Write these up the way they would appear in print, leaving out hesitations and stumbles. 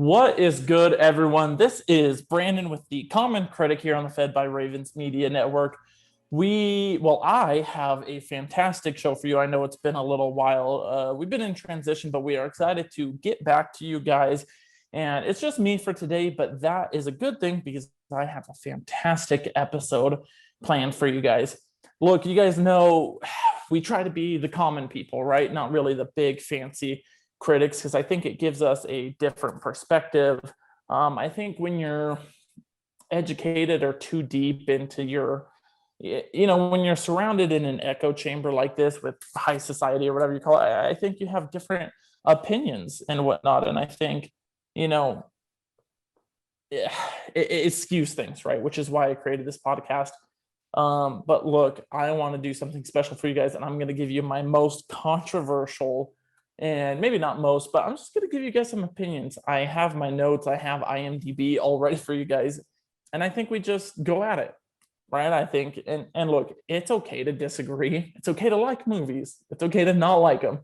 What is good, everyone? This is Brandon with the Common Critic here on the Fed by Ravens Media Network. I have a fantastic show for you. I know it's been a little while. We've been in transition, but we are excited to get back to you guys. And it's just me for today, but that is a good thing because I have a fantastic episode planned for you guys. Look, you guys know we try to be the common people, right? Not really the big fancy critics, because I think it gives us a different perspective. I think when you're educated or too deep into when you're surrounded in an echo chamber like this with high society or whatever you call it, I think you have different opinions and whatnot. And I think, it skews things, right? Which is why I created this podcast. But look, I want to do something special for you guys, and I'm going to give you my most controversial, and maybe not most, but I'm just going to give you guys some opinions. I have my notes. I have IMDb all ready for you guys. And I think we just go at it, right? I think, and look, it's okay to disagree. It's okay to like movies. It's okay to not like them,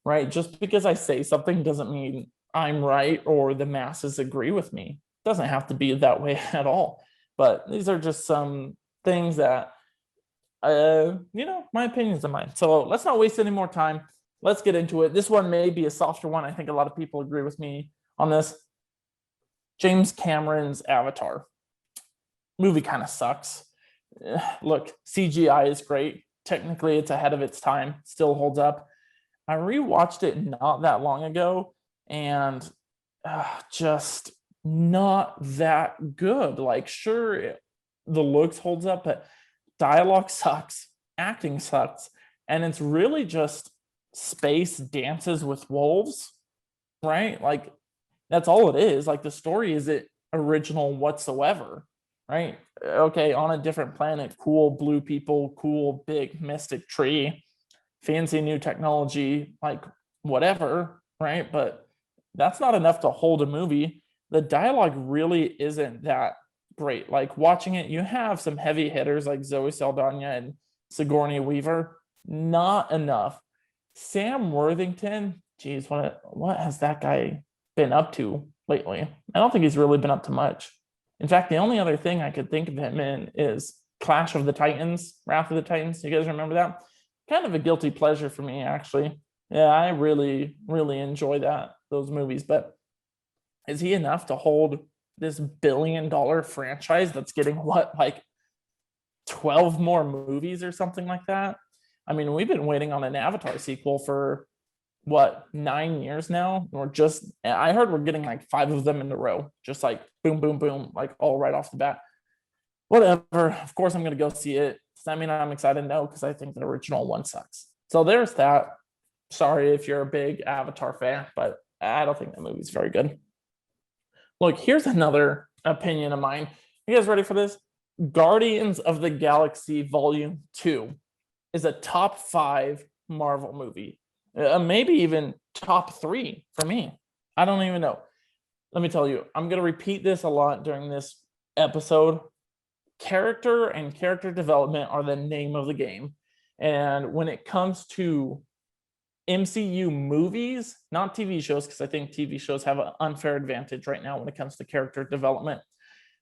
right? Just because I say something doesn't mean I'm right or the masses agree with me. It doesn't have to be that way at all. But these are just some things that, my opinions are mine. So let's not waste any more time. Let's get into it. This one may be a softer one. I think a lot of people agree with me on this. James Cameron's Avatar. Movie kind of sucks. Look, CGI is great. Technically, it's ahead of its time. Still holds up. I rewatched it not that long ago, and just not that good. Like, sure, the looks holds up, but dialogue sucks. Acting sucks. And it's really just space dances with wolves, right? Like, that's all it is. Like, the story isn't original whatsoever, right? Okay, on a different planet, cool blue people, cool big mystic tree, fancy new technology, like whatever, right? But that's not enough to hold a movie. The dialogue really isn't that great. Like, watching it, you have some heavy hitters like Zoe Saldana and Sigourney Weaver. Not enough. Sam Worthington, geez, what has that guy been up to lately? I don't think he's really been up to much. In fact, the only other thing I could think of him in is Clash of the Titans, Wrath of the Titans. You guys remember that? Kind of a guilty pleasure for me, actually. Yeah, I really, really enjoy those movies. But is he enough to hold this $1 billion franchise that's getting like 12 more movies or something like that? I mean, we've been waiting on an Avatar sequel for 9 years now? I heard we're getting like 5 of them in a row, just like boom, boom, boom, like all right off the bat. Whatever. Of course, I'm going to go see it. Does that mean I'm excited? No, because I think the original one sucks. So there's that. Sorry if you're a big Avatar fan, but I don't think that movie's very good. Look, here's another opinion of mine. You guys ready for this? Guardians of the Galaxy Volume 2 is a top 5 Marvel movie. Maybe even top 3 for me. I don't even know. Let me tell you, I'm going to repeat this a lot during this episode. Character and character development are the name of the game. And when it comes to MCU movies, not TV shows, because I think TV shows have an unfair advantage right now when it comes to character development.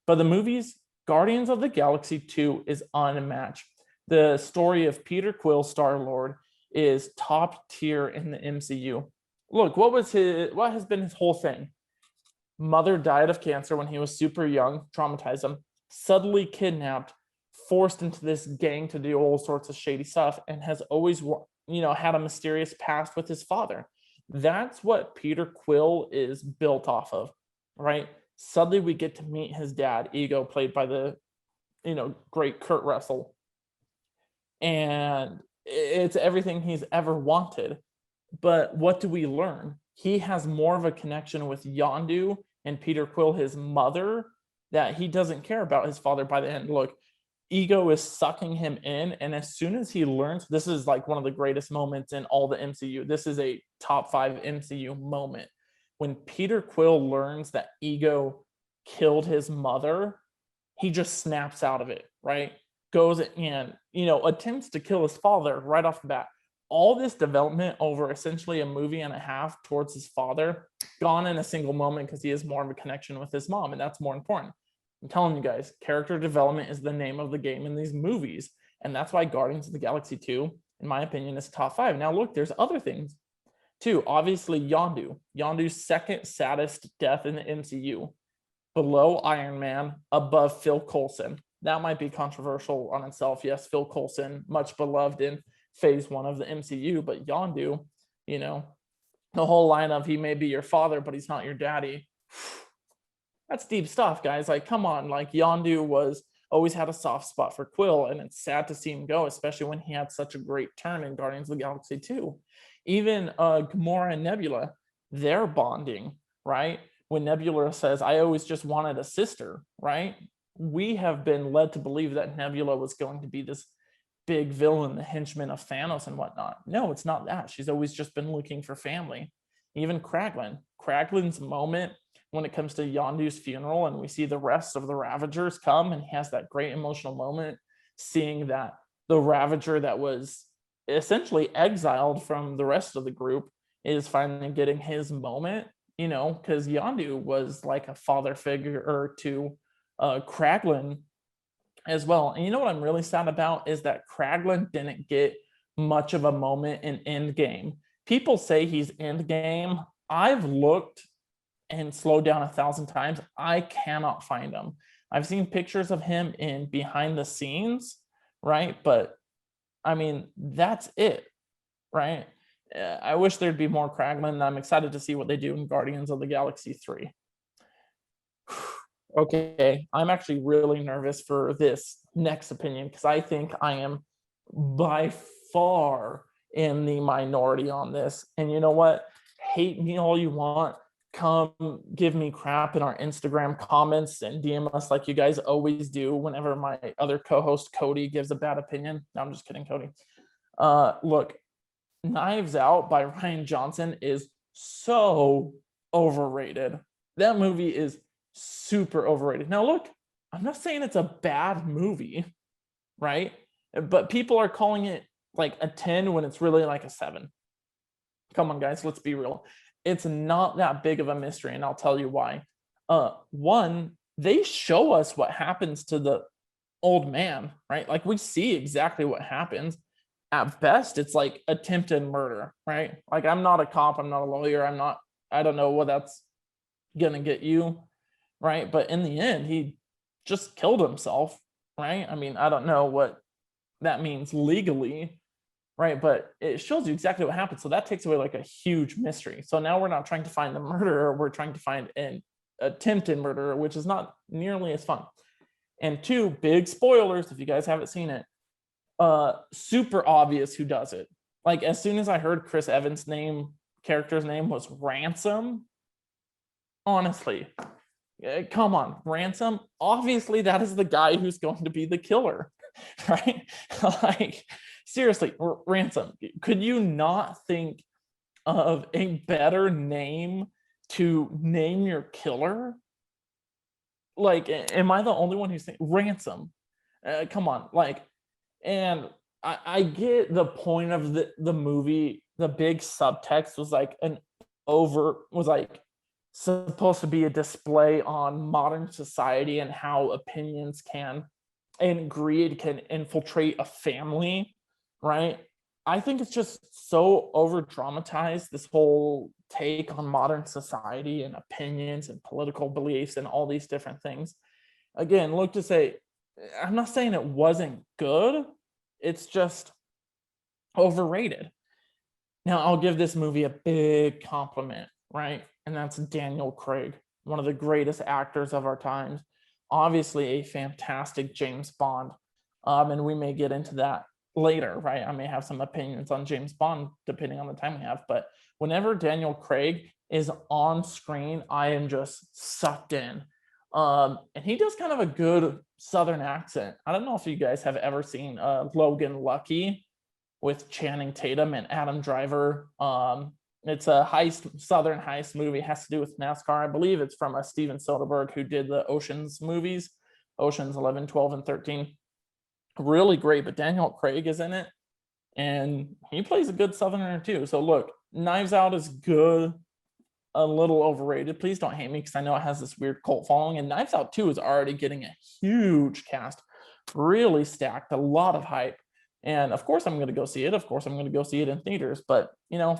But the movies, Guardians of the Galaxy 2 is unmatched. The story of Peter Quill, Star-Lord, is top tier in the MCU. Look, what has been his whole thing? Mother died of cancer when he was super young, traumatized him, suddenly kidnapped, forced into this gang to do all sorts of shady stuff, and has always, had a mysterious past with his father. That's what Peter Quill is built off of, right? Suddenly we get to meet his dad, Ego, played by the, great Kurt Russell. And it's everything he's ever wanted. But what do we learn? He has more of a connection with Yondu and Peter Quill, his mother, that he doesn't care about his father by the end. Look, Ego is sucking him in, and as soon as he learns, this is like one of the greatest moments in all the MCU. This is a top 5 MCU moment. When Peter Quill learns that Ego killed his mother, he just snaps out of it, right? Goes and, attempts to kill his father right off the bat. all this development over essentially a movie and a half towards his father, gone in a single moment because he has more of a connection with his mom, and that's more important. I'm telling you guys, character development is the name of the game in these movies, and that's why Guardians of the Galaxy 2, in my opinion, is top 5. Now look, there's other things too. Obviously, Yondu's second saddest death in the MCU, below Iron Man, above Phil Coulson. That might be controversial on itself. Yes, Phil Coulson, much beloved in phase 1 of the MCU, but Yondu, you know, the whole line of he may be your father, but he's not your daddy. That's deep stuff, guys. Like, come on. Like, Yondu was always had a soft spot for Quill, and it's sad to see him go, especially when he had such a great turn in Guardians of the Galaxy 2. Even Gamora and Nebula, they're bonding, right? When Nebula says, I always just wanted a sister, right? We have been led to believe that Nebula was going to be this big villain, the henchman of Thanos and whatnot. No, it's not that. She's always just been looking for family. Even Kraglin's moment when it comes to Yondu's funeral, and we see the rest of the Ravagers come, and he has that great emotional moment, seeing that the Ravager that was essentially exiled from the rest of the group is finally getting his moment, you know, because Yondu was like a father figure to Kraglin as well. And you know what I'm really sad about is that Kraglin didn't get much of a moment in Endgame. People say he's Endgame. I've looked and slowed down 1,000 times. I cannot find him. I've seen pictures of him in behind the scenes, right? But I mean, that's it, right? I wish there'd be more Kraglin. I'm excited to see what they do in Guardians of the Galaxy 3. Okay, I'm actually really nervous for this next opinion because I think I am by far in the minority on this. And you know what? Hate me all you want. Come give me crap in our Instagram comments and DM us like you guys always do whenever my other co-host Cody gives a bad opinion. No, I'm just kidding, Cody. Look, Knives Out by Rian Johnson is so overrated. That movie is super overrated. Now look, I'm not saying it's a bad movie, right? But people are calling it like a 10 when it's really like a 7. Come on, guys, let's be real. It's not that big of a mystery, and I'll tell you why. One, they show us what happens to the old man, right? Like, we see exactly what happens. At best, it's like attempted murder, right? Like, I'm not a cop, I'm not a lawyer, I don't know what that's gonna get you, right? But in the end, he just killed himself, right? I mean, I don't know what that means legally, right? But it shows you exactly what happened. So that takes away like a huge mystery. So now we're not trying to find the murderer, we're trying to find an attempted murderer, which is not nearly as fun. And 2, big spoilers if you guys haven't seen it. Super obvious who does it. Like, as soon as I heard Chris Evans' character's name was Ransom, honestly, come on, Ransom, obviously that is the guy who's going to be the killer, right? Like, seriously, Ransom, could you not think of a better name to name your killer? Like, am I the only one who's saying Ransom? Come on, like, and I get the point of the movie. The big subtext was like supposed to be a display on modern society and how opinions and greed can infiltrate a family, right? I think it's just so over dramatized, this whole take on modern society and opinions and political beliefs and all these different things. Again, look, to say, I'm not saying it wasn't good, it's just overrated. Now, I'll give this movie a big compliment, right? And that's Daniel Craig, one of the greatest actors of our times. Obviously, a fantastic James Bond. And we may get into that later, right? I may have some opinions on James Bond depending on the time we have. But whenever Daniel Craig is on screen, I am just sucked in. And he does kind of a good Southern accent. I don't know if you guys have ever seen Logan Lucky with Channing Tatum and Adam Driver. It's a Southern heist movie. It has to do with NASCAR. I believe it's from Steven Soderbergh, who did the Oceans movies, Oceans 11, 12, and 13. Really great, but Daniel Craig is in it. and he plays a good Southerner too. So look, Knives Out is good, a little overrated. Please don't hate me because I know it has this weird cult following, and Knives Out 2 is already getting a huge cast, really stacked, a lot of hype. And of course I'm going to go see it. Of course I'm going to go see it in theaters, but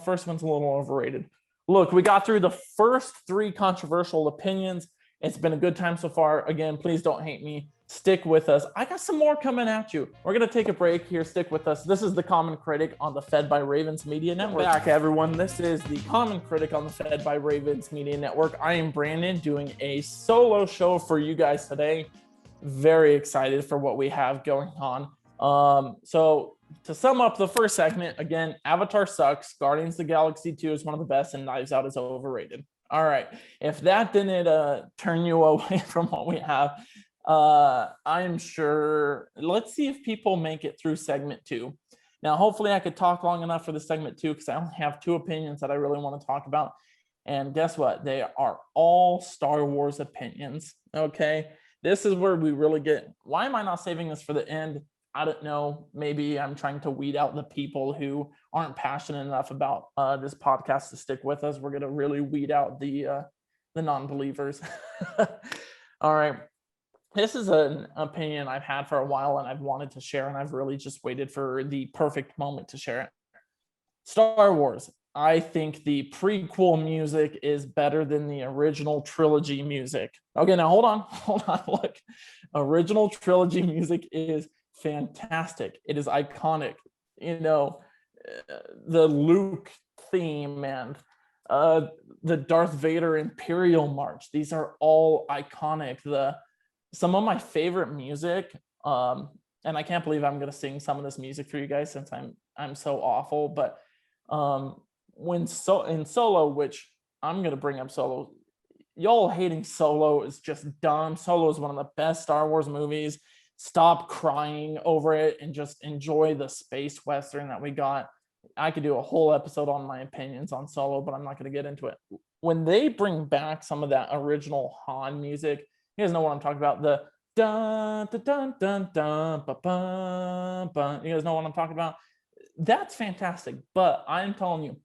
first one's a little overrated. Look, we got through the first 3 controversial opinions. It's been a good time so far. Again, please don't hate me. Stick with us. I got some more coming at you. We're going to take a break here. Stick with us. This is The Common Critic on the Fed by Ravens Media Network. Back, everyone. This is The Common Critic on the Fed by Ravens Media Network. I am Brandon doing a solo show for you guys today. Very excited for what we have going on. So to sum up the first segment, again, Avatar sucks. Guardians of the Galaxy 2 is one of the best, and Knives Out is overrated. All right. If that didn't turn you away from what we have, I'm sure. Let's see if people make it through segment 2. Now, hopefully I could talk long enough for the segment 2 because I only have 2 opinions that I really want to talk about. And guess what? They are all Star Wars opinions. Okay. This is where we really get, why am I not saving this for the end? I don't know. Maybe I'm trying to weed out the people who aren't passionate enough about this podcast to stick with us. We're going to really weed out the non-believers. All right. This is an opinion I've had for a while and I've wanted to share, and I've really just waited for the perfect moment to share it. Star Wars. I think the prequel music is better than the original trilogy music. Okay, now hold on. Look, original trilogy music is fantastic. It is iconic. The Luke theme and the Darth Vader Imperial March. These are all iconic. Some of my favorite music, and I can't believe I'm going to sing some of this music for you guys since I'm so awful. But in Solo, which I'm going to bring up Solo, y'all hating Solo is just dumb. Solo is one of the best Star Wars movies. Stop crying over it and just enjoy the space western that we got. I could do a whole episode on my opinions on Solo, but I'm not going to get into it. When they bring back some of that original Han music, you guys know what I'm talking about. The dun dun dun dun dun ba, ba, ba. You guys know what I'm talking about. That's fantastic. But I'm telling you,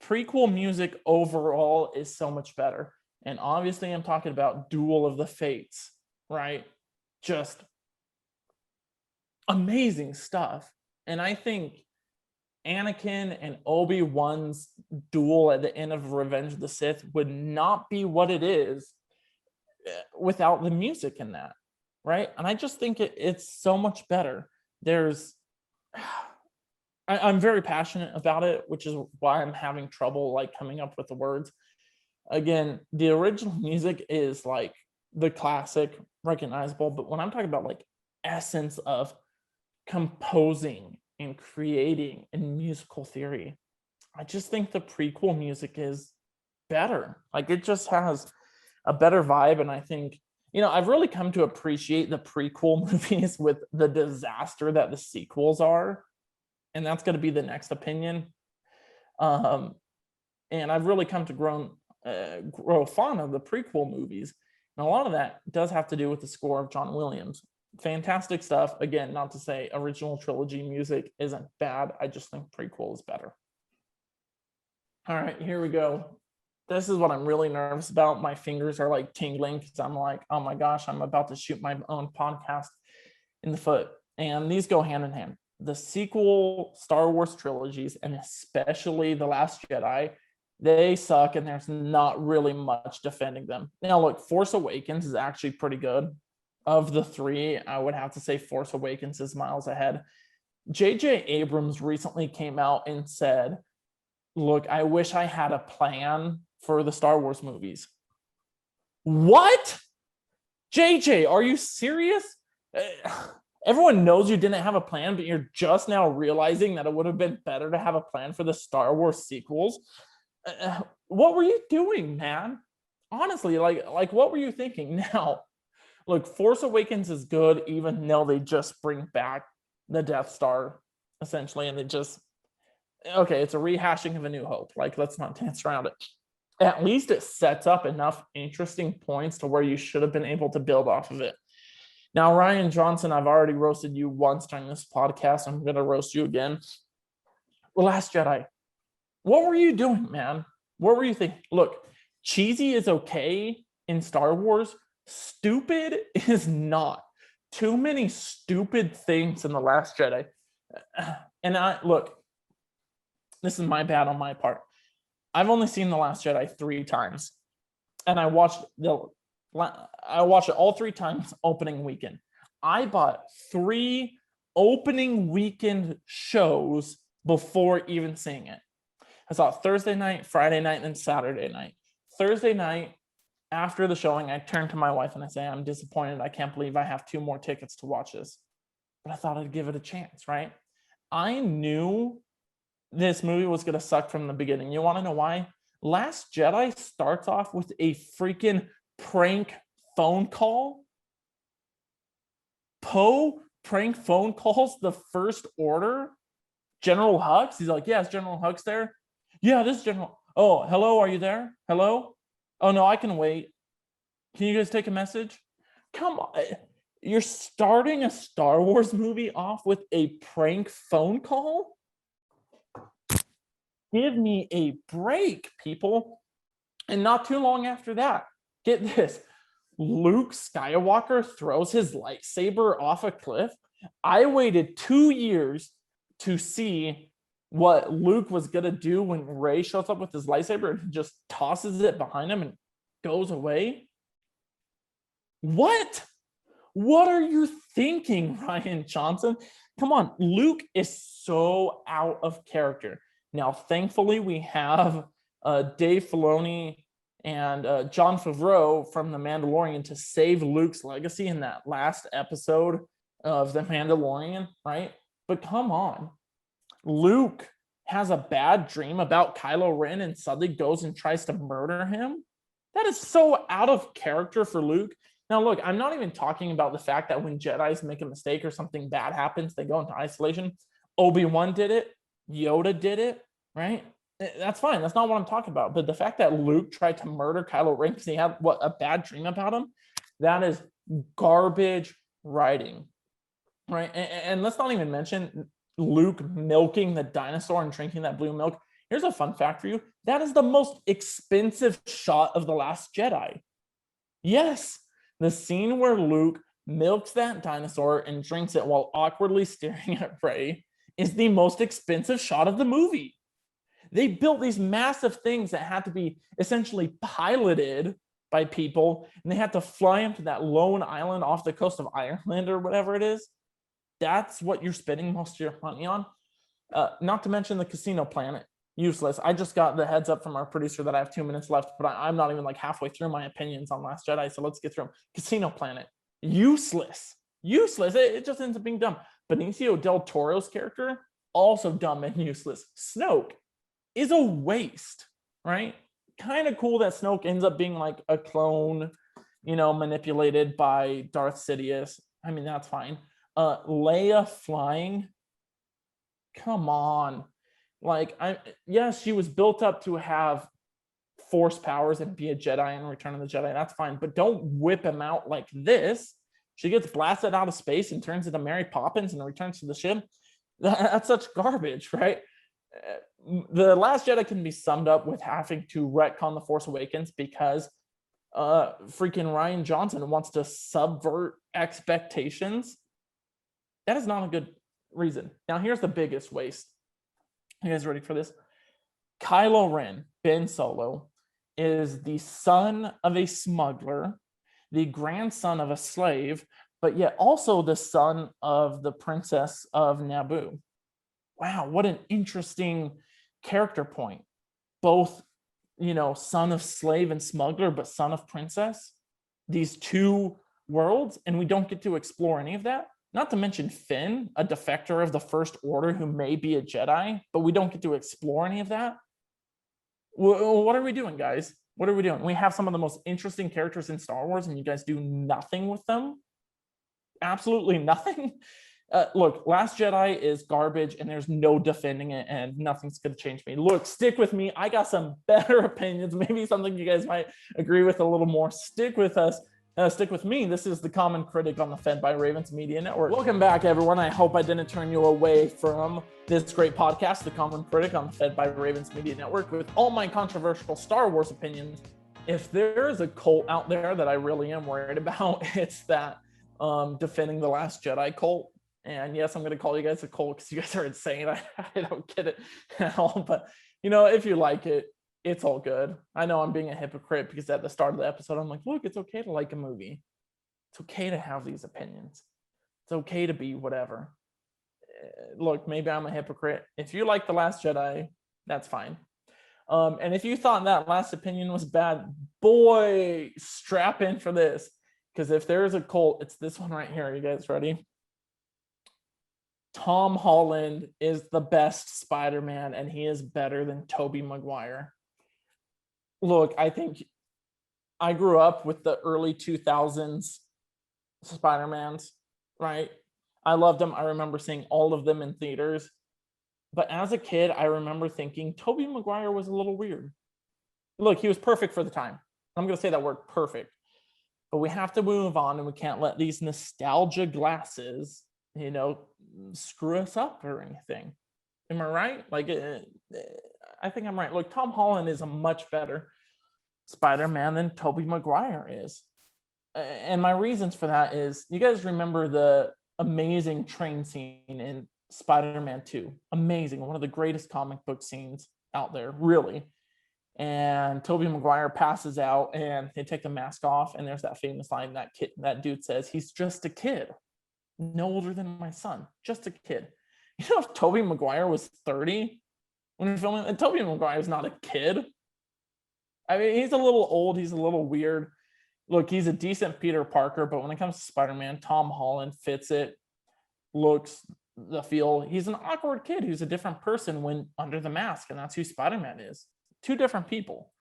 prequel music overall is so much better. And obviously, I'm talking about Duel of the Fates, right? Just amazing stuff. And I think Anakin and Obi-Wan's duel at the end of Revenge of the Sith would not be what it is without the music in that, right? And I just think it's so much better. I'm very passionate about it, which is why I'm having trouble coming up with the words. Again, the original music is like the classic, recognizable, but when I'm talking about essence of composing and creating and musical theory, I just think the prequel music is better. It just has a better vibe. And I think, I've really come to appreciate the prequel movies with the disaster that the sequels are. And that's going to be the next opinion. And I've really come to grow fond of the prequel movies. And a lot of that does have to do with the score of John Williams. Fantastic stuff. Again, not to say original trilogy music isn't bad. I just think prequel is better. All right, here we go. This is what I'm really nervous about. My fingers are tingling because I'm oh my gosh, I'm about to shoot my own podcast in the foot. And these go hand in hand. The sequel Star Wars trilogies, and especially The Last Jedi, they suck and there's not really much defending them. Now look, Force Awakens is actually pretty good. Of the 3, I would have to say Force Awakens is miles ahead. J.J. Abrams recently came out and said, look, I wish I had a plan for the Star Wars movies. What? JJ, are you serious? Everyone knows you didn't have a plan, but you're just now realizing that it would have been better to have a plan for the Star Wars sequels. What were you doing, man? Honestly, what were you thinking? Now, look, Force Awakens is good, even though they just bring back the Death Star, essentially, and it's a rehashing of A New Hope. Let's not dance around it. At least it sets up enough interesting points to where you should have been able to build off of it. Now, Rian Johnson, I've already roasted you once during this podcast. I'm going to roast you again. Last Jedi. What were you doing, man? What were you thinking? Look, cheesy is okay in Star Wars. Stupid is not. Too many stupid things in The Last Jedi. And look, this is my bad on my part. I've only seen The Last Jedi 3 times. And I watched it all 3 times opening weekend. I bought 3 opening weekend shows before even seeing it. I saw it Thursday night, Friday night, and Saturday night. Thursday night, after the showing, I turned to my wife and I say, I'm disappointed. I can't believe I have 2 more tickets to watch this. But I thought I'd give it a chance, right? I knew this movie was going to suck from the beginning. You want to know why? Last Jedi starts off with a freaking prank phone call. Poe prank phone calls the First Order. General Hux? He's like, yeah, is General Hux there? Yeah, this is General. Oh, hello, are you there? Hello? Oh, no, I can wait. Can you guys take a message? Come on. You're starting a Star Wars movie off with a prank phone call? Give me a break, people. And not too long after that, get this, Luke Skywalker throws his lightsaber off a cliff. I waited 2 years to see what Luke was going to do when Rey shows up with his lightsaber and just tosses it behind him and goes away. What are you thinking, Rian Johnson? Come on, Luke is so out of character. Now, thankfully, we have Dave Filoni and Jon Favreau from The Mandalorian to save Luke's legacy in that last episode of The Mandalorian, right? But come on. Luke has a bad dream about Kylo Ren and suddenly goes and tries to murder him. That is so out of character for Luke. Now, look, I'm not even talking about the fact that when Jedis make a mistake or something bad happens, they go into isolation. Obi-Wan did it. Yoda did it, right? That's fine. That's not what I'm talking about. But the fact that Luke tried to murder Kylo Ren because he had a bad dream about him, that is garbage writing, right? And let's not even mention Luke milking the dinosaur and drinking that blue milk. Here's a fun fact for you. That is the most expensive shot of The Last Jedi. Yes, the scene where Luke milks that dinosaur and drinks it while awkwardly staring at Rey is the most expensive shot of the movie. They built these massive things that had to be essentially piloted by people, and they had to fly them to that lone island off the coast of Ireland or whatever it is. That's what you're spending most of your money on. Not to mention the casino planet. Useless. I just got the heads up from our producer that I have 2 minutes left, but I'm not even like halfway through my opinions on Last Jedi, so let's get through them. Casino planet. Useless. It just ends up being dumb. Benicio del Toro's character, also dumb and useless. Snoke is a waste, right? Kind of cool that Snoke ends up being like a clone, manipulated by Darth Sidious. I mean, that's fine. Leia flying. Come on. Yes, she was built up to have force powers and be a Jedi in Return of the Jedi. That's fine, but don't whip him out like this. She gets blasted out of space and turns into Mary Poppins and returns to the ship. That's such garbage, right? The Last Jedi can be summed up with having to retcon The Force Awakens because freaking Rian Johnson wants to subvert expectations. That is not a good reason. Now, here's the biggest waste. You guys ready for this? Kylo Ren, Ben Solo, is the son of a smuggler, the grandson of a slave, but yet also the son of the princess of Naboo. Wow, what an interesting character point. Both, son of slave and smuggler, but son of princess. These two worlds, and we don't get to explore any of that. Not to mention Finn, a defector of the First Order who may be a Jedi, but we don't get to explore any of that. What are we doing, guys? What are we doing? We have some of the most interesting characters in Star Wars, and you guys do nothing with them? Absolutely nothing? Look, Last Jedi is garbage, and there's no defending it, and nothing's going to change me. Look, stick with me. I got some better opinions, maybe something you guys might agree with a little more. Stick with us. Stick with me. This is the Common Critic on the Fed by Ravens Media Network. Welcome back, everyone. I hope I didn't turn you away from this great podcast, the Common Critic on the Fed by Ravens Media Network, with all my controversial Star Wars opinions. If there is a cult out there that I really am worried about, it's that defending the Last Jedi cult. And yes, I'm going to call you guys a cult because you guys are insane. I don't get it at all. But, if you like it, it's all good. I know I'm being a hypocrite because at the start of the episode, I'm like, look, it's okay to like a movie. It's okay to have these opinions. It's okay to be whatever. Look, maybe I'm a hypocrite. If you like The Last Jedi, that's fine. And if you thought that last opinion was bad, boy, strap in for this. Because if there's a cult, it's this one right here. Are you guys ready? Tom Holland is the best Spider-Man, and he is better than Tobey Maguire. Look, I think I grew up with the early 2000s Spider-Mans, right? I loved them. I remember seeing all of them in theaters. But as a kid, I remember thinking Tobey Maguire was a little weird. Look, he was perfect for the time. I'm going to say that word, perfect. But we have to move on, and we can't let these nostalgia glasses, screw us up or anything. Am I right? I think I'm right. Look, Tom Holland is a much better Spider-Man than Tobey Maguire is. And my reasons for that is, you guys remember the amazing train scene in Spider-Man 2. Amazing. One of the greatest comic book scenes out there, really. And Tobey Maguire passes out and they take the mask off, and there's that famous line that dude says, he's just a kid. No older than my son. Just a kid. If Tobey Maguire was 30 when you're filming, and Tobey Maguire is not a kid. I mean, he's a little old. He's a little weird. Look, he's a decent Peter Parker, but when it comes to Spider-Man, Tom Holland fits it, looks the feel. He's an awkward kid who's a different person when under the mask, and that's who Spider-Man is. Two different people.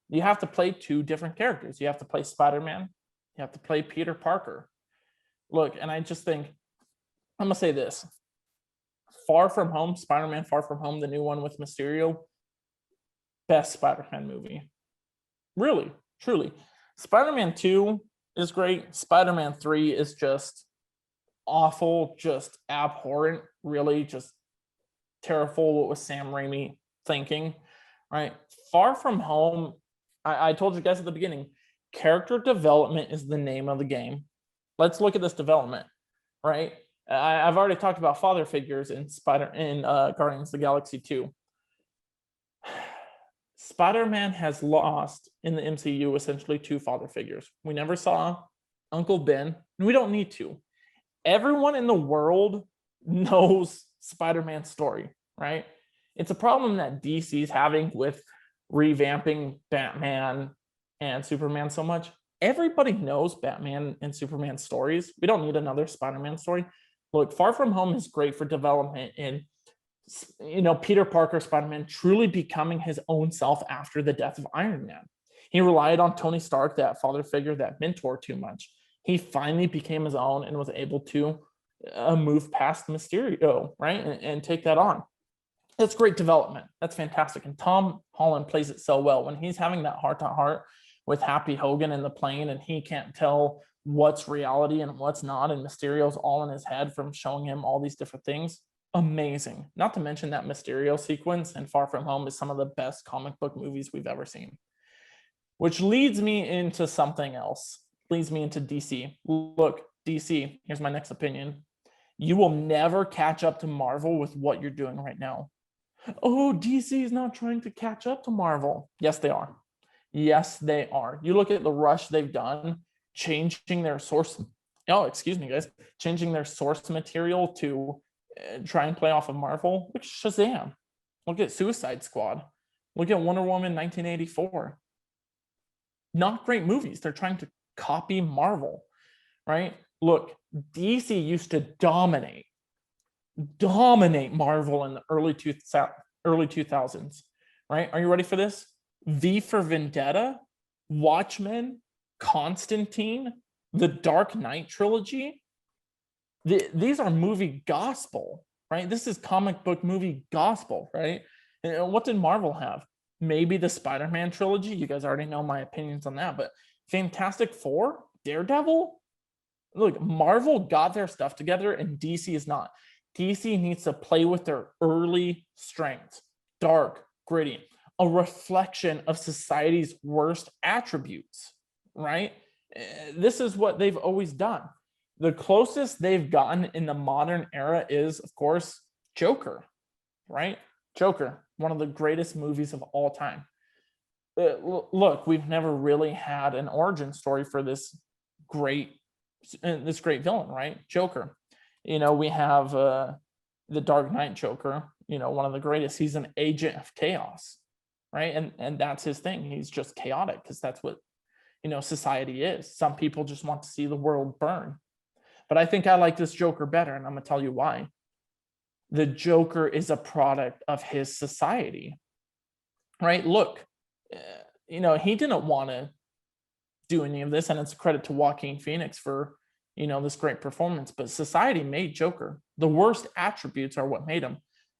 You have to play two different characters. You have to play Spider-Man. You have to play Peter Parker. Look, and I just think, I'm going to say this. Far From Home, Spider-Man Far From Home, the new one with Mysterio, best Spider-Man movie. Really, truly. Spider-Man 2 is great. Spider-Man 3 is just awful, just abhorrent, really just terrible. What was Sam Raimi thinking, right? Far From Home, I told you guys at the beginning, character development is the name of the game. Let's look at this development, right? I've already talked about father figures in Guardians of the Galaxy 2. Spider-Man has lost in the MCU essentially two father figures. We never saw Uncle Ben, and we don't need to. Everyone in the world knows Spider-Man's story, right? It's a problem that DC is having with revamping Batman and Superman so much. Everybody knows Batman and Superman stories. We don't need another Spider-Man story. Look, Far From Home is great for development in, Peter Parker, Spider-Man, truly becoming his own self after the death of Iron Man. He relied on Tony Stark, that father figure, that mentor, too much. He finally became his own and was able to move past Mysterio, right? And take that on. That's great development. That's fantastic. And Tom Holland plays it so well when he's having that heart-to-heart with Happy Hogan in the plane, and he can't tell what's reality and what's not, and Mysterio's all in his head from showing him all these different things. Amazing. Not to mention that Mysterio sequence in Far From Home is some of the best comic book movies we've ever seen. Which leads me into something else. Leads me into DC. Look, DC, here's my next opinion. You will never catch up to Marvel with what you're doing right now. Oh, DC is not trying to catch up to Marvel. Yes, they are. Yes, they are. You look at the rush they've done, changing their source. Oh, excuse me, guys. Changing their source material to try and play off of Marvel. Look at Shazam. Look at Suicide Squad. Look at Wonder Woman 1984. Not great movies. They're trying to copy Marvel, right? Look, DC used to dominate Marvel in the early 2000s, right? Are you ready for this? V for Vendetta, Watchmen, Constantine, the Dark Knight trilogy. These are movie gospel, right? This is comic book movie gospel, right? And what did Marvel have? Maybe the Spider-Man trilogy. You guys already know my opinions on that, but Fantastic Four, Daredevil, look, Marvel got their stuff together and DC is not. DC needs to play with their early strengths, dark, gritty, a reflection of society's worst attributes, right? This is what they've always done. The closest they've gotten in the modern era is, of course, Joker, right? Joker, one of the greatest movies of all time. Look, we've never really had an origin story for this great villain, right? Joker. We have the Dark Knight Joker, one of the greatest. He's an agent of chaos, right? And that's his thing. He's just chaotic because that's what society is. Some people just want to see the world burn. But I think I like this Joker better, and I'm gonna tell you why. The Joker is a product of his society, right? Look, he didn't want to do any of this, and it's a credit to Joaquin Phoenix for this great performance, but society made Joker. The worst attributes are what made him.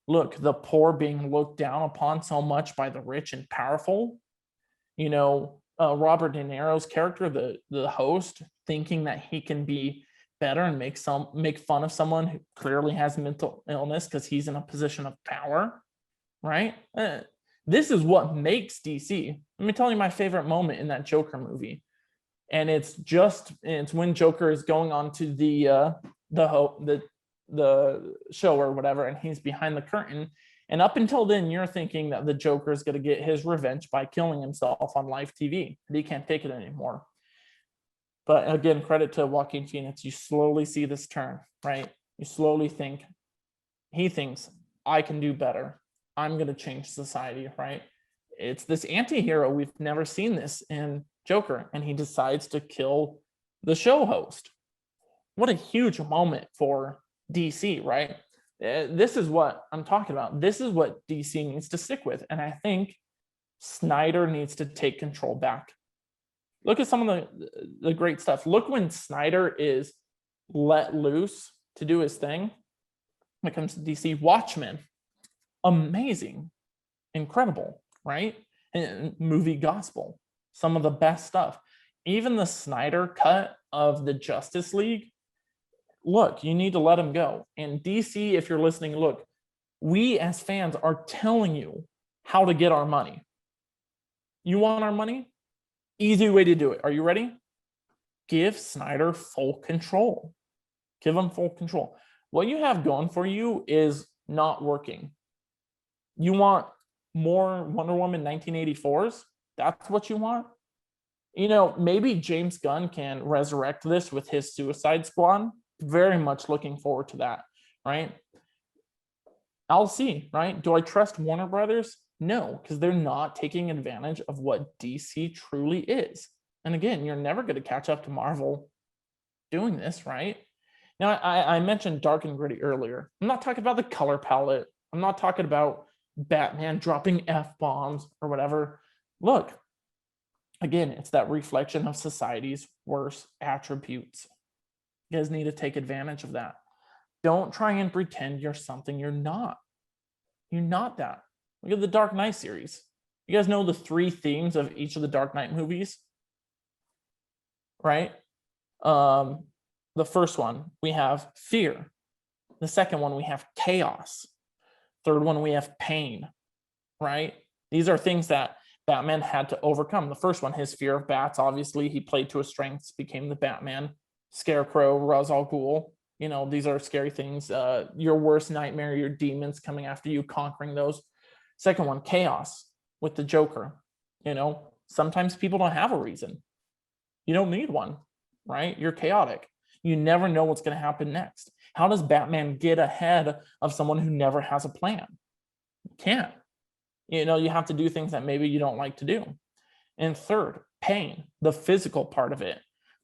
Look, the poor being looked down upon so much by the rich and powerful. Robert De Niro's character, the host, thinking that he can be better and make fun of someone who clearly has mental illness because he's in a position of power, right? This is what makes DC. Let me tell you my favorite moment in that Joker movie. And it's when Joker is going on to the show or whatever, and he's behind the curtain. And up until then, you're thinking that the Joker is going to get his revenge by killing himself on live TV. But he can't take it anymore. But again, credit to Joaquin Phoenix. You slowly see this turn, right? You slowly think, he thinks, I can do better. I'm going to change society, right? It's this anti-hero. We've never seen this in Joker, and he decides to kill the show host. What a huge moment for DC, right? This is what I'm talking about. This is what DC needs to stick with, and I think Snyder needs to take control back. Look at some of the great stuff. Look when Snyder is let loose to do his thing when it comes to DC. Watchmen, amazing, incredible, right? And movie gospel, some of the best stuff. Even the Snyder cut of the Justice League, look, you need to let him go. And DC, if you're listening, look, we as fans are telling you how to get our money. You want our money? Easy way to do it. Are you ready? Give Snyder full control. Give him full control. What you have going for you is not working. You want more Wonder Woman 1984s? That's what you want? Maybe James Gunn can resurrect this with his Suicide Squad. Very much looking forward to that, right? I'll see, right? Do I trust Warner Brothers? No, because they're not taking advantage of what DC truly is. And again, you're never going to catch up to Marvel doing this, right? Now, I mentioned dark and gritty earlier. I'm not talking about the color palette. I'm not talking about Batman dropping F-bombs or whatever. Look, again, it's that reflection of society's worst attributes. You guys need to take advantage of that. Don't try and pretend you're something you're not. You're not that. Look at the Dark Knight series. You guys know the 3 themes of each of the Dark Knight movies, right? The first one, we have fear. The second one, we have chaos. Third one, we have pain, right? These are things that Batman had to overcome. The first one, his fear of bats, obviously, he played to his strengths, became the Batman. Scarecrow, Ra's al Ghul, these are scary things. Your worst nightmare, your demons coming after you, conquering those. Second one, chaos with the Joker. Sometimes people don't have a reason. You don't need one, right? You're chaotic. You never know what's going to happen next. How does Batman get ahead of someone who never has a plan? You can't. You have to do things that maybe you don't like to do. And third, pain, the physical part of it.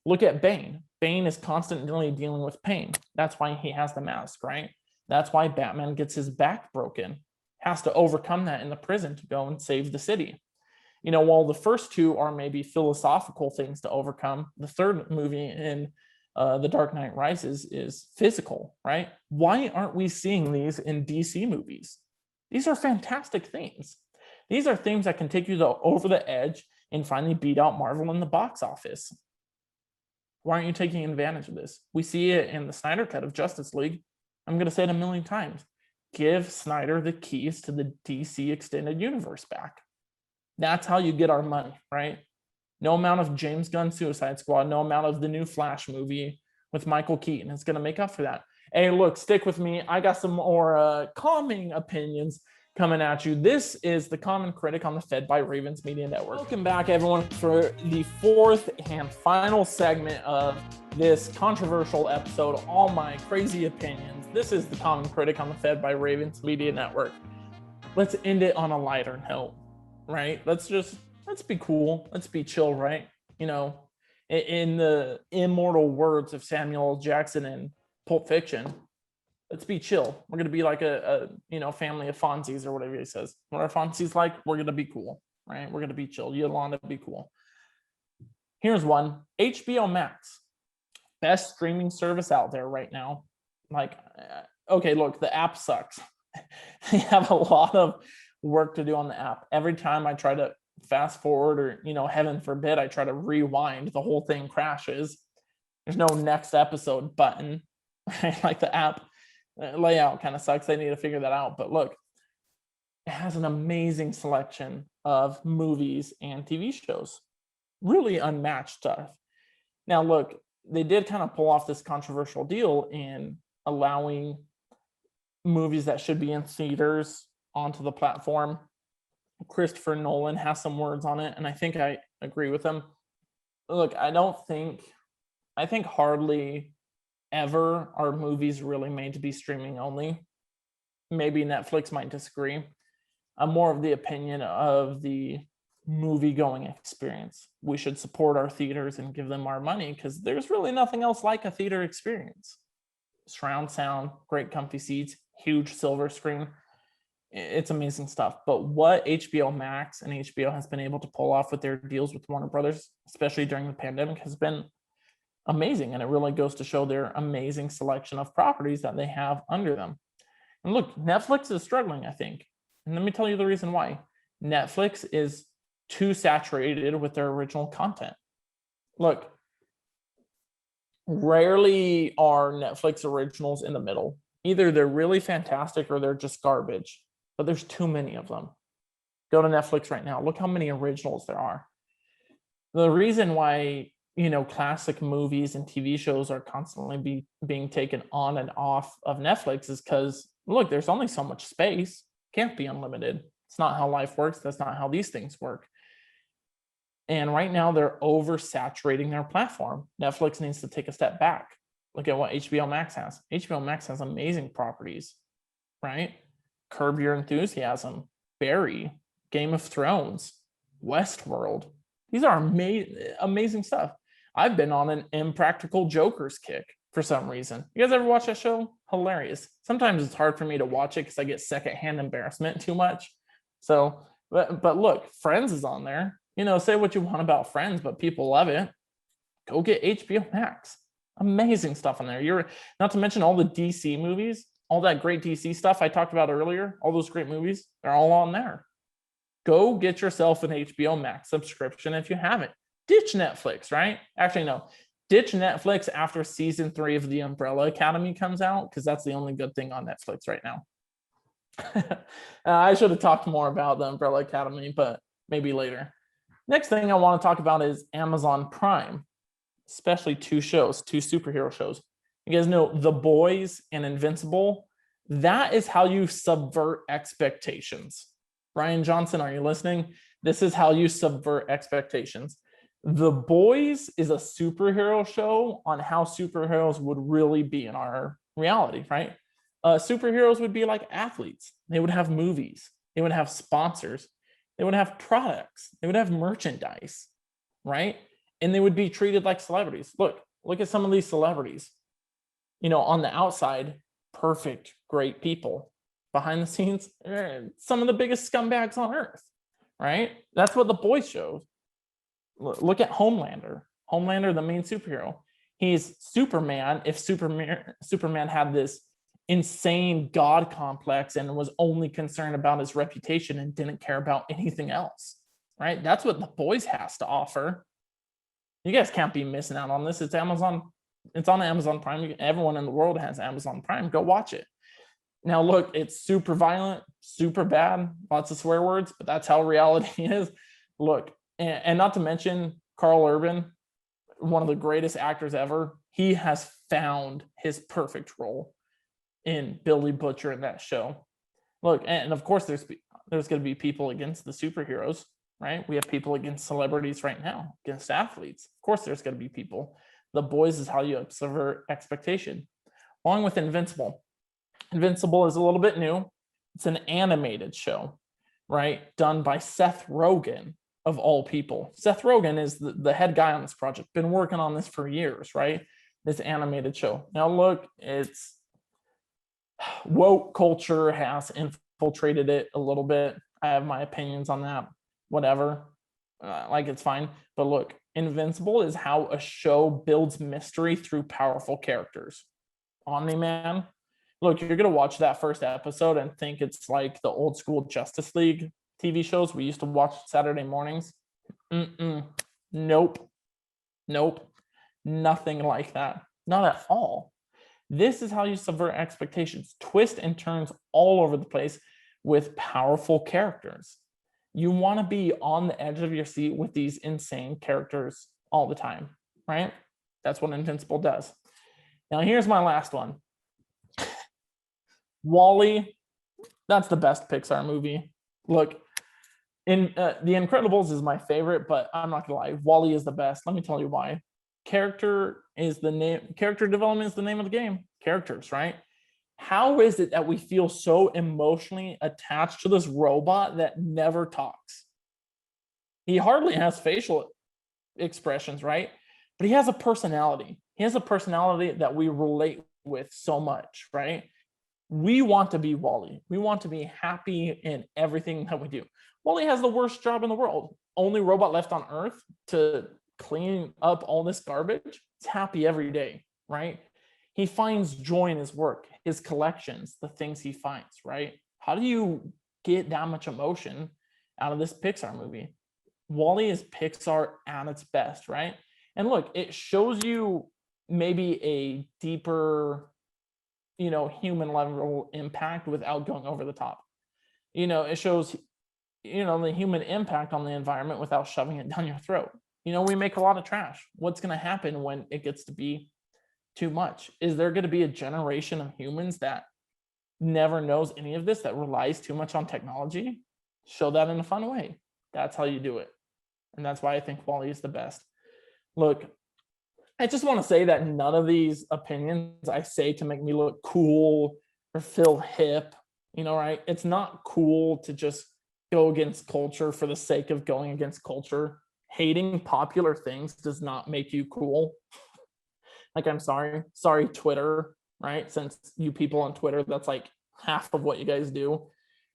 Look at Bane. Bane is constantly dealing with pain. That's why he has the mask, right? That's why Batman gets his back broken. Has to overcome that in the prison to go and save the city. While the first 2 are maybe philosophical things to overcome, the third movie in The Dark Knight Rises is physical, right? Why aren't we seeing these in DC movies? These are fantastic themes. These are themes that can take you over the edge and finally beat out Marvel in the box office. Why aren't you taking advantage of this? We see it in the Snyder Cut of Justice League. I'm going to say it a million times. Give Snyder the keys to the DC Extended Universe back. That's how you get our money, right? No amount of James Gunn Suicide Squad, no amount of the new Flash movie with Michael Keaton is going to make up for that. Hey, look, stick with me. I got some more calming opinions coming at you. This is the Common Critic on the Fed by Ravens Media Network. Welcome back, everyone, for the fourth and final segment of this controversial episode, All My Crazy Opinions. This is the Common Critic on the Fed by Ravens Media Network. Let's end it on a lighter note, right? Let's be cool. Let's be chill, right? You know, in the immortal words of Samuel L. Jackson in Pulp Fiction, let's be chill. We're gonna be like a family of Fonzies or whatever he says. What are Fonzies like? We're gonna be cool, right? We're gonna be chill. Yolanda, be cool. Here's one: HBO Max, best streaming service out there right now. Like, okay, look, the app sucks. They have a lot of work to do on the app. Every time I try to fast forward, or heaven forbid, I try to rewind, the whole thing crashes. There's no next episode button, right? Like the app layout kind of sucks. They need to figure that out. But look, it has an amazing selection of movies and TV shows, really unmatched stuff. Now look, they did kind of pull off this controversial deal in allowing movies that should be in theaters onto the platform. Christopher Nolan has some words on it, and I think I agree with him. Look, I think hardly ever are movies really made to be streaming only. Maybe Netflix might disagree. I'm more of the opinion of the movie-going experience. We should support our theaters and give them our money, because there's really nothing else like a theater experience. Surround sound, great comfy seats, huge silver screen. It's amazing stuff. But what HBO Max and HBO has been able to pull off with their deals with Warner Brothers, especially during the pandemic, has been amazing. And it really goes to show their amazing selection of properties that they have under them. And look, Netflix is struggling, I think. And let me tell you the reason why. Netflix is too saturated with their original content. Look, rarely are Netflix originals in the middle. Either they're really fantastic or they're just garbage. But there's too many of them. Go to Netflix right now. Look how many originals there are. The reason why classic movies and TV shows are constantly being taken on and off of Netflix is because, look, there's only so much space. Can't be unlimited. It's not how life works. That's not how these things work. And right now they're oversaturating their platform. Netflix needs to take a step back. Look at what HBO Max has. HBO Max has amazing properties, right? Curb Your Enthusiasm, Barry, Game of Thrones, Westworld. These are amazing stuff. I've been on an Impractical Jokers kick for some reason. You guys ever watch that show? Hilarious. Sometimes it's hard for me to watch it because I get secondhand embarrassment too much. So, but look, Friends is on there. Say what you want about Friends, but people love it. Go get HBO Max. Amazing stuff on there. You're not to mention all the DC movies, all that great DC stuff I talked about earlier, all those great movies, they're all on there. Go get yourself an HBO Max subscription if you haven't. Ditch Netflix, right? Actually, no. Ditch Netflix after season 3 of The Umbrella Academy comes out, because that's the only good thing on Netflix right now. I should have talked more about The Umbrella Academy, but maybe later. Next thing I want to talk about is Amazon Prime, especially 2 shows, 2 superhero shows. You guys know The Boys and Invincible. That is how you subvert expectations. Ryan Johnson, are you listening? This is how you subvert expectations. The Boys is a superhero show on how superheroes would really be in our reality, right? Superheroes would be like athletes. They would have movies. They would have sponsors. They would have products. They would have merchandise, right? And they would be treated like celebrities. Look at some of these celebrities. On the outside, perfect, great people. Behind the scenes, some of the biggest scumbags on earth, right? That's what The Boys shows. Look at Homelander. Homelander, the main superhero. He's Superman if Superman had this insane God complex and was only concerned about his reputation and didn't care about anything else, right? That's what The Boys has to offer. You guys can't be missing out on this. It's Amazon. It's on Amazon Prime. Everyone in the world has Amazon Prime. Go watch it. Now, look, it's super violent, super bad, lots of swear words, but that's how reality is. Look, and not to mention Carl Urban, one of the greatest actors ever. He has found his perfect role in Billy Butcher in that show. Look, and of course, there's going to be people against the superheroes, right? We have people against celebrities right now, against athletes. Of course, there's going to be people. The Boys is how you subvert expectation, along with Invincible. Invincible is a little bit new. It's an animated show, right? Done by Seth Rogen, of all people. Seth Rogen is the head guy on this project, been working on this for years, right? This animated show. Now, look, it's woke culture has infiltrated it a little bit. I have my opinions on that, whatever. Like, it's fine. But look, Invincible is how a show builds mystery through powerful characters. Omni-Man, look, you're gonna watch that first episode and think it's like the old school Justice League TV shows we used to watch Saturday mornings. Nope. Nothing like that. Not at all. This is how you subvert expectations. Twist and turns all over the place with powerful characters. You want to be on the edge of your seat with these insane characters all the time, right? That's what Invincible does. Now, here's my last one. WALL-E, that's the best Pixar movie. Look, in The Incredibles is my favorite, but I'm not gonna lie, WALL-E is the best. Let me tell you why. Character development is the name of the game. Characters, right? How is it that we feel so emotionally attached to this robot that never talks? He hardly has facial expressions, right? But he has a personality. He has a personality that we relate with so much, right? We want to be WALL-E. We want to be happy in everything that we do. WALL-E has the worst job in the world. Only robot left on Earth to clean up all this garbage. It's happy every day, right? He finds joy in his work, his collections, the things he finds, right? How do you get that much emotion out of this Pixar movie? WALL-E is Pixar at its best, right? And look, it shows you maybe a deeper, human level impact without going over the top. It shows, the human impact on the environment without shoving it down your throat. We make a lot of trash. What's going to happen when it gets to be too much? Is there going to be a generation of humans that never knows any of this, that relies too much on technology? Show that in a fun way. That's how you do it. And that's why I think WALL-E is the best. Look, I just want to say that none of these opinions I say to make me look cool or feel hip, right? It's not cool to just go against culture for the sake of going against culture. Hating popular things does not make you cool. Like, I'm sorry, Twitter, right? Since you people on Twitter, that's like half of what you guys do.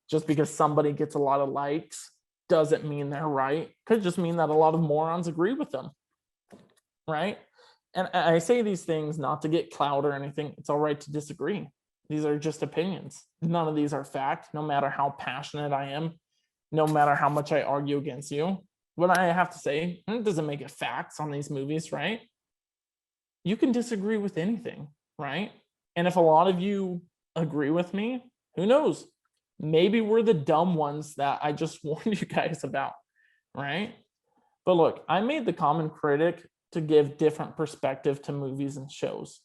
Just because somebody gets a lot of likes doesn't mean they're right. Could just mean that a lot of morons agree with them, right? And I say these things not to get clout or anything. It's all right to disagree. These are just opinions. None of these are fact, no matter how passionate I am, no matter how much I argue against you. What I have to say, it doesn't make it facts on these movies, right? You can disagree with anything, right? And if a lot of you agree with me, who knows? Maybe we're the dumb ones that I just warned you guys about, right? But look, I made the common critic to give different perspective to movies and shows.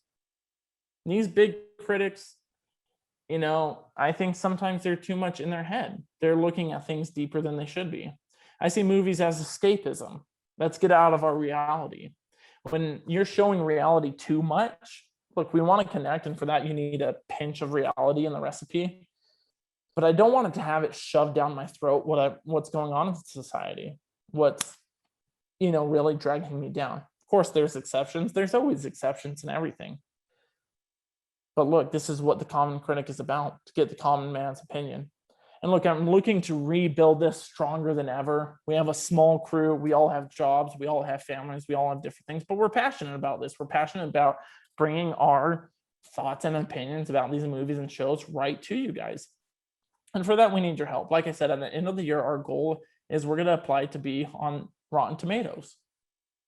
These big critics, I think sometimes they're too much in their head. They're looking at things deeper than they should be. I see movies as escapism. Let's get out of our reality. When you're showing reality too much, look, we want to connect, and for that you need a pinch of reality in the recipe. But I don't want it to have it shoved down my throat what's going on in society, what's really dragging me down. Of course, there's exceptions. There's always exceptions in everything. But look, this is what the common critic is about, to get the common man's opinion. And look, I'm looking to rebuild this stronger than ever. We have a small crew. We all have jobs. We all have families. We all have different things, but we're passionate about this. We're passionate about bringing our thoughts and opinions about these movies and shows right to you guys. And for that, we need your help. Like I said, at the end of the year, our goal is we're going to apply to be on Rotten Tomatoes.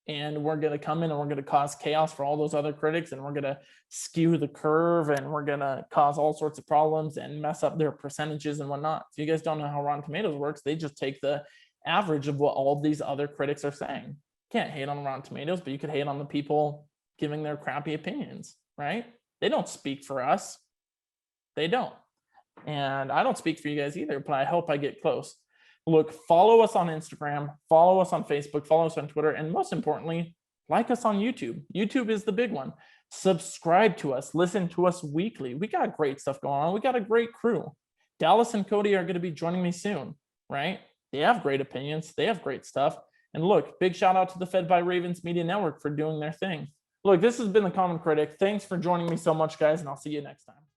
and we're going to come in and we're going to cause chaos for all those other critics, and we're going to skew the curve, and we're going to cause all sorts of problems and mess up their percentages and whatnot. If you guys don't know how Rotten Tomatoes works, they just take the average of what all of these other critics are saying. Can't hate on Rotten Tomatoes, but you could hate on the people giving their crappy opinions, right? They don't speak for us. They don't. And I don't speak for you guys either, but I hope I get close. Look, follow us on Instagram, follow us on Facebook, follow us on Twitter, and most importantly, like us on YouTube. YouTube is the big one. Subscribe to us, listen to us weekly. We got great stuff going on. We got a great crew. Dallas and Cody are going to be joining me soon, right? They have great opinions. They have great stuff. And look, big shout out to the Fed by Ravens Media Network for doing their thing. Look, this has been The Common Critic. Thanks for joining me so much, guys, and I'll see you next time.